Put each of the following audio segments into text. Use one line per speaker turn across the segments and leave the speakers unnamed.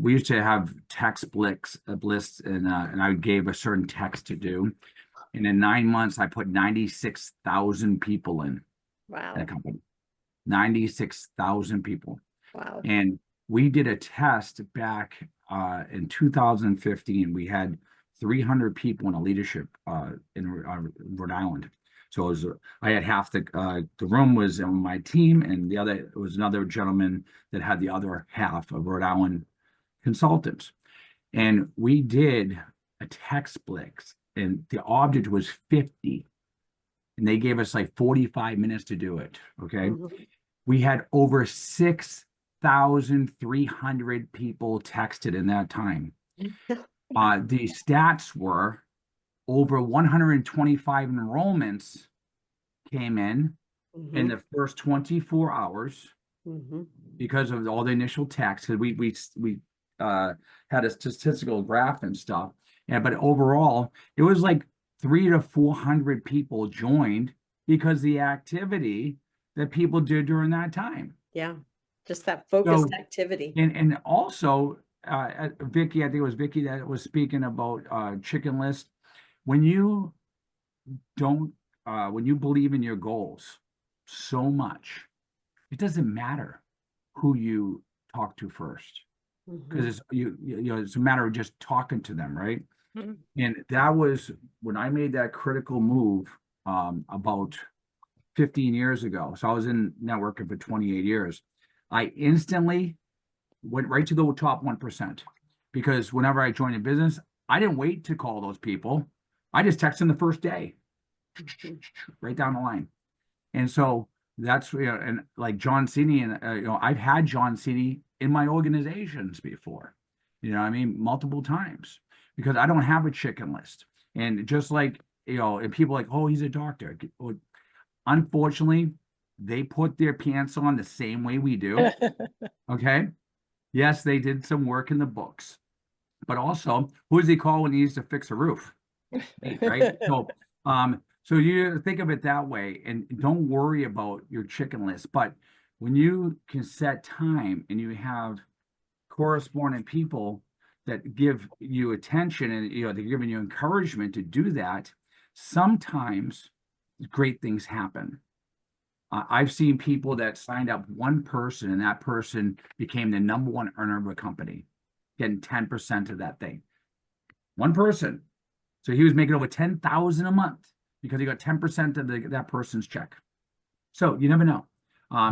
we used to have text bliss, and I gave a certain text to do. And in 9 months, I put 96,000 people in
Wow.
a company. 96,000 people.
Wow.
And we did a test back in 2015. We had 300 people in a leadership in Rhode Island. So it was, I had half the room was on my team, and the other was another gentleman that had the other half of Rhode Island consultants. And we did a text blitz, and the object was 50. And they gave us like 45 minutes to do it. Okay. We had over 6,300 people texted in that time. The stats were over 125 enrollments came in the first 24 hours because of all the initial texts. We had a statistical graph and stuff. Yeah, but overall, it was like 300 to 400 people joined because the activity that people did during that time.
Yeah, just that focused activity.
And also, Vicky, I think it was Vicky that was speaking about chicken list. When you when you believe in your goals so much, it doesn't matter who you talk to first, because it's it's a matter of just talking to them, right? And that was when I made that critical move about 15 years ago. So I was in networking for 28 years. I instantly went right to the top 1%, because whenever I joined a business, I didn't wait to call those people. I just texted them the first day, right down the line. And so that's, and like John Cini, and I've had John Cini in my organizations before, I mean, multiple times, because I don't have a chicken list. And just like, and people like, oh, he's a doctor. Unfortunately, they put their pants on the same way we do. Okay. Yes, they did some work in the books, but also, who does he call when he needs to fix a roof? Right. So you think of it that way, and don't worry about your chicken list. But when you can set time and you have corresponding people that give you attention, and they're giving you encouragement to do that, sometimes great things happen. I've seen people that signed up one person, and that person became the #1 earner of a company, getting 10% of that thing. One person. So he was making over 10,000 a month because he got 10% of that person's check. So you never know.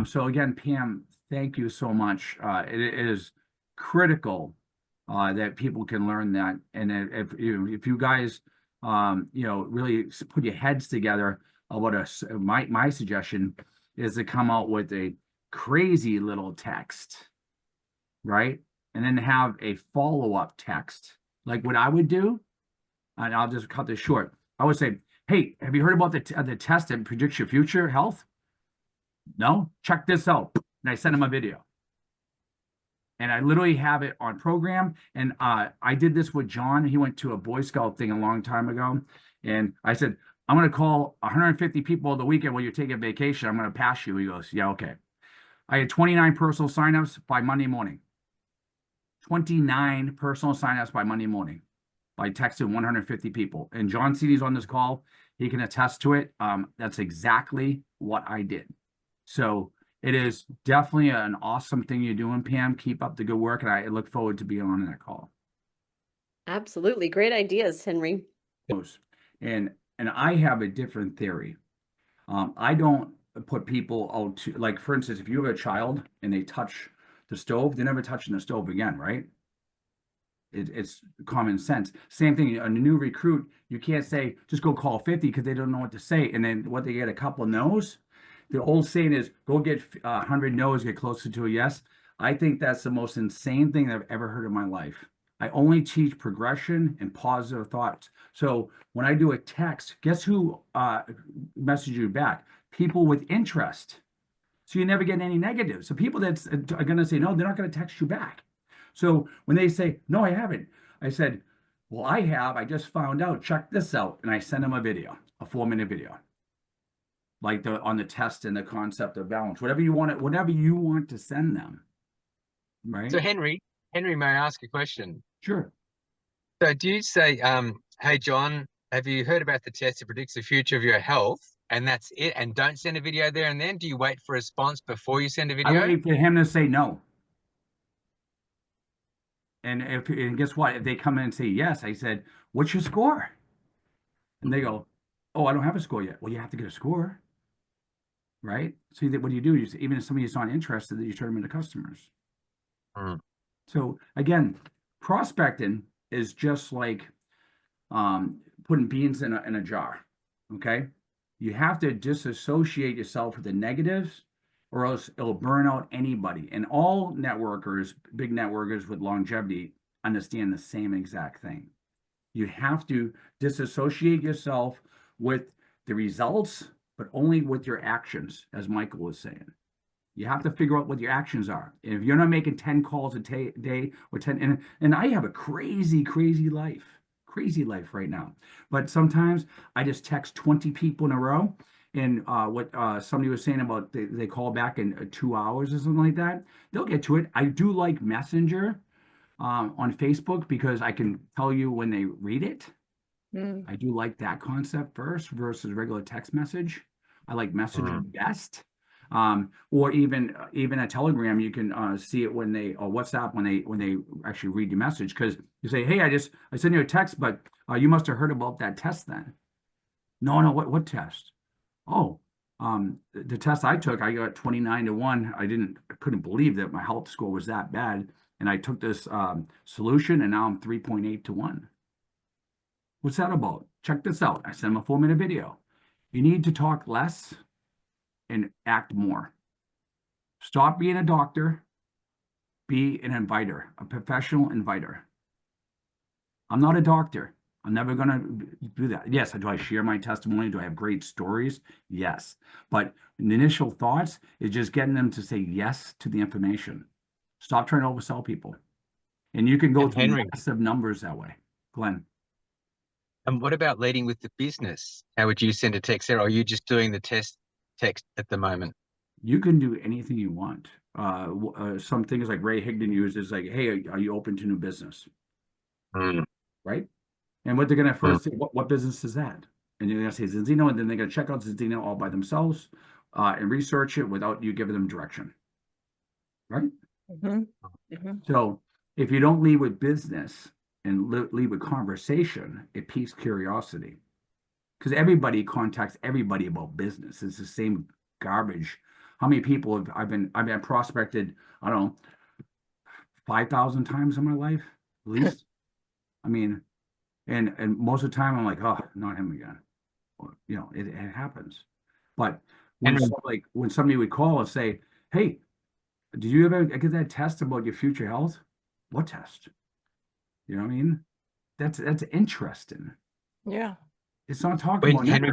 So again, Pam, thank you so much. It is critical that people can learn that. And if you guys, really put your heads together, my suggestion is to come out with a crazy little text, right? And then have a follow-up text. Like what I would do, and I'll just cut this short. I would say, hey, have you heard about the test that predicts your future health? No? Check this out. And I send them a video. And I literally have it on program. And I did this with John. He went to a Boy Scout thing a long time ago. And I said, I'm going to call 150 people the weekend while you're taking vacation. I'm going to pass you. He goes, yeah, okay. I had 29 personal signups by Monday morning. 29 personal signups by Monday morning by texting 150 people. And John Cini's on this call. He can attest to it. That's exactly what I did. So it is definitely an awesome thing you're doing, Pam. Keep up the good work, and I look forward to being on that call.
Absolutely. Great ideas, Henry.
And I have a different theory. I don't put people out to, like, for instance, if you have a child and they touch the stove, they're never touching the stove again, right? It's common sense. Same thing, a new recruit, you can't say, just go call 50, because they don't know what to say. And then what, they get a couple of no's. The old saying is, go get 100 no's, get closer to a yes. I think that's the most insane thing I've ever heard in my life. I only teach progression and positive thoughts. So when I do a text, guess who messages you back? People with interest. So you never get any negatives. So people that are going to say no, they're not going to text you back. So when they say, no, I haven't, I said, well, I have. I just found out. Check this out. And I send them a video, a 4-minute video, like on the test and the concept of balance, whatever you want to send them. Right.
So Henry, Henry, may I ask a question?
Sure.
So do you say, hey, John, have you heard about the test that predicts the future of your health? And that's it. And don't send a video there and then? Do you wait for a response before you send a
I
video?
wait for him to say no. And guess what? If they come in and say yes, I said, what's your score? And they go, oh, I don't have a score yet. Well, you have to get a score, right? So what do? You say, even if somebody is not interested, you turn them into customers.
Mm.
So again, prospecting is just like putting beans in a jar. Okay, you have to disassociate yourself with the negatives, or else it'll burn out anybody. And all networkers, big networkers with longevity, understand the same exact thing. You have to disassociate yourself with the results, but only with your actions, as Michael was saying. You have to figure out what your actions are. And if you're not making 10 calls a day or 10, and I have a crazy life right now. But sometimes I just text 20 people in a row. And what somebody was saying about they call back in 2 hours or something like that, they'll get to it. I do like Messenger on Facebook because I can tell you when they read it. I do like that concept first versus regular text message. I like Messenger best. Or even a Telegram, you can see it when they, or WhatsApp when they actually read your message, because you say, hey, I sent you a text, but you must have heard about that test then. No, what test? Oh, the test I took, I got 29-1. I couldn't believe that my health score was that bad. And I took this solution, and now I'm 3.8-1. What's that about? Check this out. I sent him a 4-minute video. You need to talk less and act more. Stop being a doctor. Be an inviter, a professional inviter. I'm not a doctor. I'm never going to do that. Yes, do I share my testimony? Do I have great stories? Yes. But the initial thoughts is just getting them to say yes to the information. Stop trying to oversell people. And you can go to
Henry,
massive numbers that way. Glenn.
and what about leading with the business? How would you send a text there? Or are you just doing the test text at the moment?
You can do anything you want. Some things like Ray Higdon uses, like, hey, are you open to new business? Right? And what they're going to first say, what business is that? And you're going to say Zinzino, and then they're going to check out Zinzino all by themselves and research it without you giving them direction. Right? So if you don't lead with business and lead with conversation, it piques curiosity. Because everybody contacts everybody about business. It's the same garbage. How many people have I've been prospected, I don't know, 5,000 times in my life, at least. I mean, and most of the time I'm like, oh, not him again. Or, it happens. But when somebody would call and say, hey, did you ever get that test about your future health? What test? You know what I mean? That's interesting.
Yeah.
It's not talking about
Henry,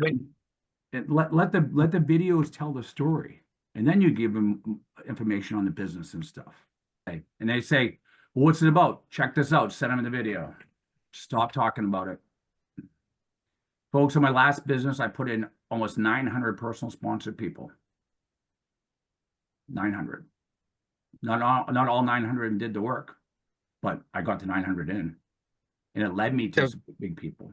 let the videos tell the story, and then you give them information on the business and stuff. Okay. And they say, well, what's it about? Check this out. Send them the video. Stop talking about it. Folks, in my last business, I put in almost 900 personal sponsored people. 900. Not all 900 did the work, but I got the 900 in, and it led me to some big people.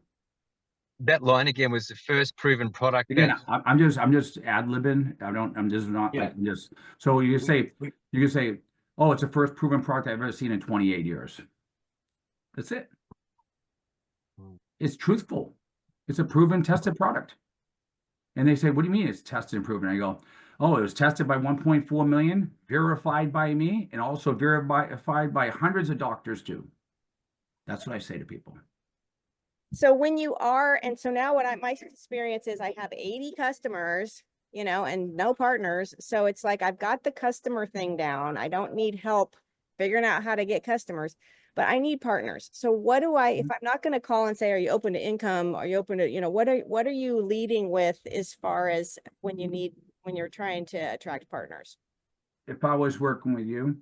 That line again was the first proven product.
Again, I'm just ad-libbing. I'm just not like just. So you can say, oh, it's the first proven product I've ever seen in 28 years. That's it. It's truthful. It's a proven, tested product. And they say, what do you mean it's tested and proven? I go, oh, it was tested by 1.4 million, verified by me, and also verified by hundreds of doctors too. That's what I say to people.
So when you are, and so now my experience is I have 80 customers, and no partners. So it's like, I've got the customer thing down. I don't need help figuring out how to get customers, but I need partners. So what do if I'm not going to call and say, are you open to income? Are you open to, what are you leading with as far as when you're trying to attract partners?
If I was working with you,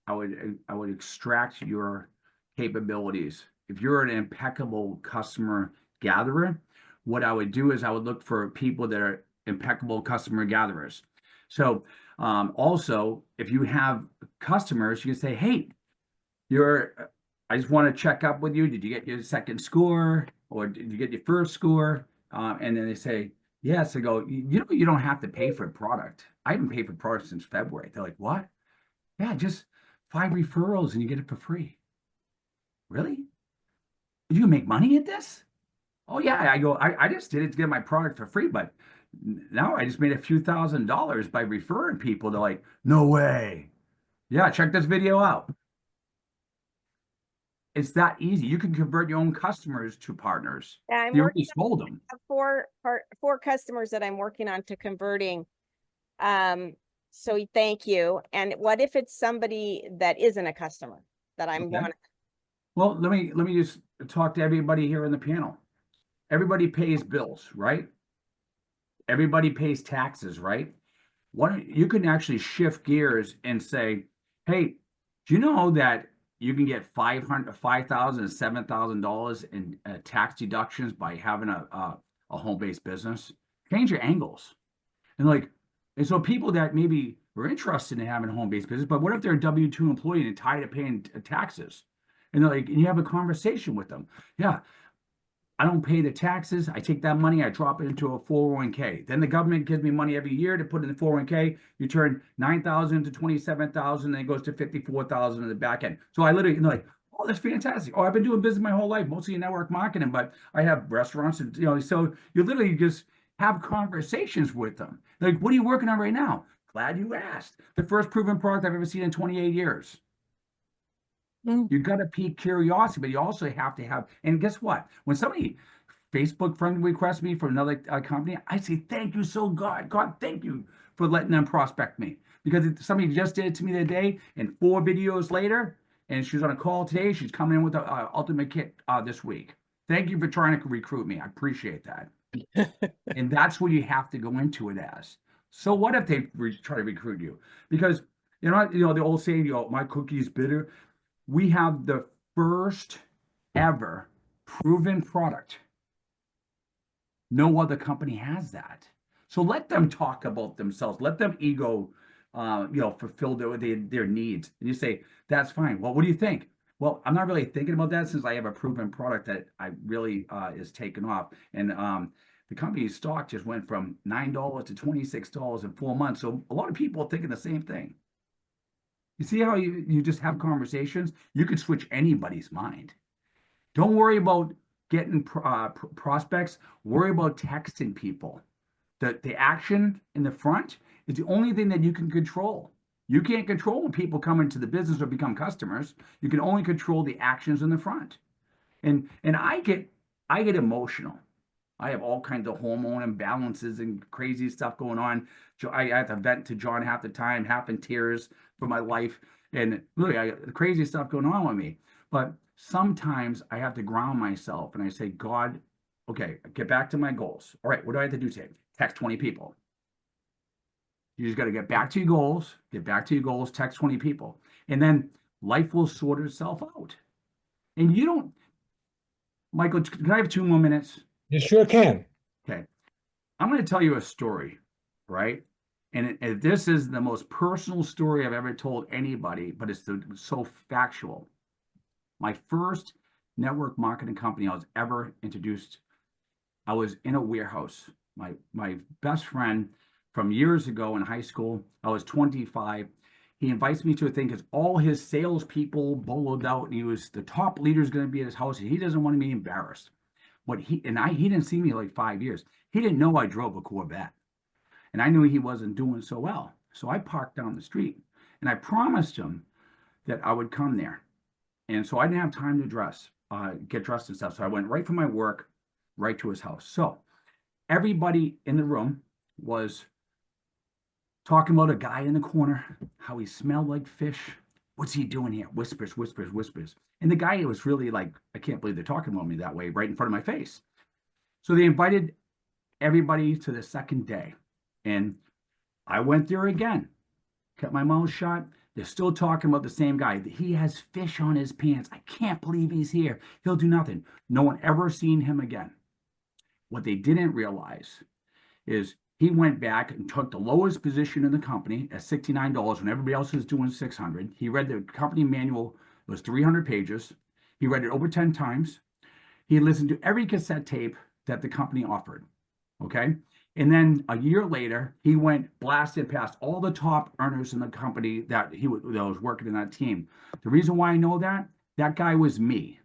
I would extract your capabilities. If you're an impeccable customer gatherer, what I would do is I would look for people that are impeccable customer gatherers. So also, if you have customers, you can say, hey, I just want to check up with you. Did you get your second score or did you get your first score? And then they say, yes. I go, you know, you don't have to pay for a product. I haven't paid for products since February. They're like, what? Yeah, just 5 referrals and you get it for free. Really? You can make money at this? Oh yeah. I go, I just did it to get my product for free, but now I just made a few $1,000s by referring people. They're like, no way. Yeah, check this video out. It's that easy. You can convert your own customers to partners.
Yeah, I'm
You
working
already sold them.
on four customers that I'm working on to converting. So thank you. And what if it's somebody that isn't a customer that I'm
Okay.
want?
Well, let me just talk to everybody here on the panel. Everybody pays bills, right? Everybody pays taxes, right? You can actually shift gears and say, hey, do you know that you can get $5,000 and $7,000 in tax deductions by having a home-based business? Change your angles. And so people that maybe are interested in having a home-based business, but what if they're a W-2 employee and tired of paying taxes? And they're like, and you have a conversation with them. Yeah, I don't pay the taxes. I take that money, I drop it into a 401k. Then the government gives me money every year to put in the 401k. You turn 9,000 to 27,000, then it goes to 54,000 in the back end. So I literally, like, oh, that's fantastic. Oh, I've been doing business my whole life, mostly in network marketing, but I have restaurants, and so you literally just have conversations with them. Like, what are you working on right now? Glad you asked. The first proven product I've ever seen in 28 years. You got to pique curiosity, but you also have to have, and guess what? When somebody Facebook friend requests me for another company, I say, thank you so God, thank you for letting them prospect me. Because somebody just did it to me the other day, and 4 videos later, and she's on a call today, she's coming in with the ultimate kit this week. Thank you for trying to recruit me. I appreciate that. And that's what you have to go into it as. So what if they try to recruit you? Because, the old saying, my cookie's bitter. We have the first ever proven product. No other company has that. So let them talk about themselves. Let them ego, fulfill their needs. And you say, that's fine. Well, what do you think? Well, I'm not really thinking about that since I have a proven product that I really is taken off. And the company's stock just went from $9 to $26 in 4 months. So a lot of people are thinking the same thing. You see how you just have conversations? You could switch anybody's mind. Don't worry about getting prospects. Worry about texting people. The action in the front is the only thing that you can control. You can't control when people come into the business or become customers. You can only control the actions in the front. And I get emotional. I have all kinds of hormone imbalances and crazy stuff going on. I have to vent to John half the time, half in tears for my life. And really, I got crazy stuff going on with me. But sometimes I have to ground myself and I say, God, okay, get back to my goals. All right, what do I have to do today? Text 20 people. You just got to get back to your goals, text 20 people. And then life will sort itself out. And you don't, Michael, can I have 2 more minutes?
You sure can.
Okay. I'm going to tell you a story, right? And this is the most personal story I've ever told anybody, but it's so factual. My first network marketing company I was ever introduced, I was in a warehouse. My best friend from years ago in high school, I was 25. He invites me to a thing because all his salespeople boloed out, and the top leader's going to be at his house, and he doesn't want to be embarrassed. But he didn't see me like 5 years. He didn't know I drove a Corvette. And I knew he wasn't doing so well. So I parked down the street and I promised him that I would come there. And so I didn't have time to get dressed and stuff. So I went right from my work, right to his house. So everybody in the room was talking about a guy in the corner, how he smelled like fish. What's he doing here? Whispers, whispers, whispers. And the guy was really like, I can't believe they're talking about me that way right in front of my face. So they invited everybody to the second day. And I went there again, kept my mouth shut. They're still talking about the same guy. He has fish on his pants. I can't believe he's here. He'll do nothing. No one ever seen him again. What they didn't realize is he went back and took the lowest position in the company at $69 when everybody else was doing $600. He read the company manual It was 300 pages. He read it over 10 times. He listened to every cassette tape that the company offered. Okay. And then a year later, he went blasted past all the top earners in the company that was working in that team. The reason why I know that guy was me.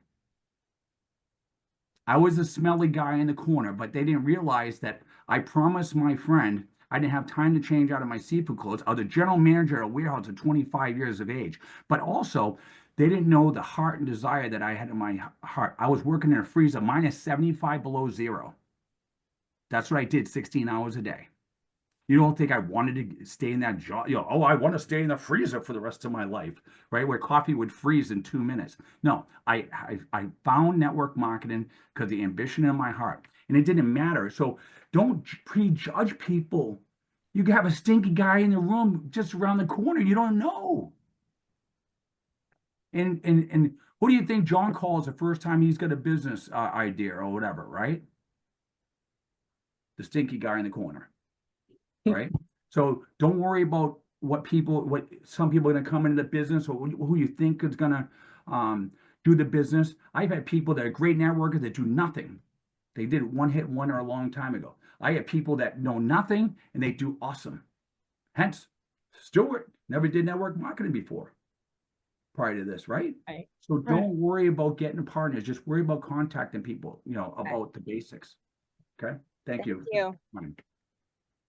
I was the smelly guy in the corner, but they didn't realize that I promised my friend I didn't have time to change out of my seafood clothes. I was a general manager at a warehouse at 25 years of age. But also, they didn't know the heart and desire that I had in my heart. I was working in a freezer, minus 75 below zero. That's what I did 16 hours a day. You don't think I wanted to stay in that job? You know, oh, I want to stay in the freezer for the rest of my life, right? Where coffee would freeze in 2 minutes. No, I found network marketing because the ambition in my heart, and it didn't matter. So don't prejudge people. You can have a stinky guy in the room just around the corner. You don't know. And who do you think John calls the first time he's got a business idea or whatever, right? The stinky guy in the corner. Right? So don't worry about what some people are going to come into the business or who you think is going to do the business. I've had people that are great networkers that do nothing. They did one hit wonder a long time ago. I have people that know nothing and they do awesome. Hence, Stuart never did network marketing before prior to this, right?
Right.
So don't worry about getting partners. Just worry about contacting people, about the basics. Okay. Thank you.
Thank you.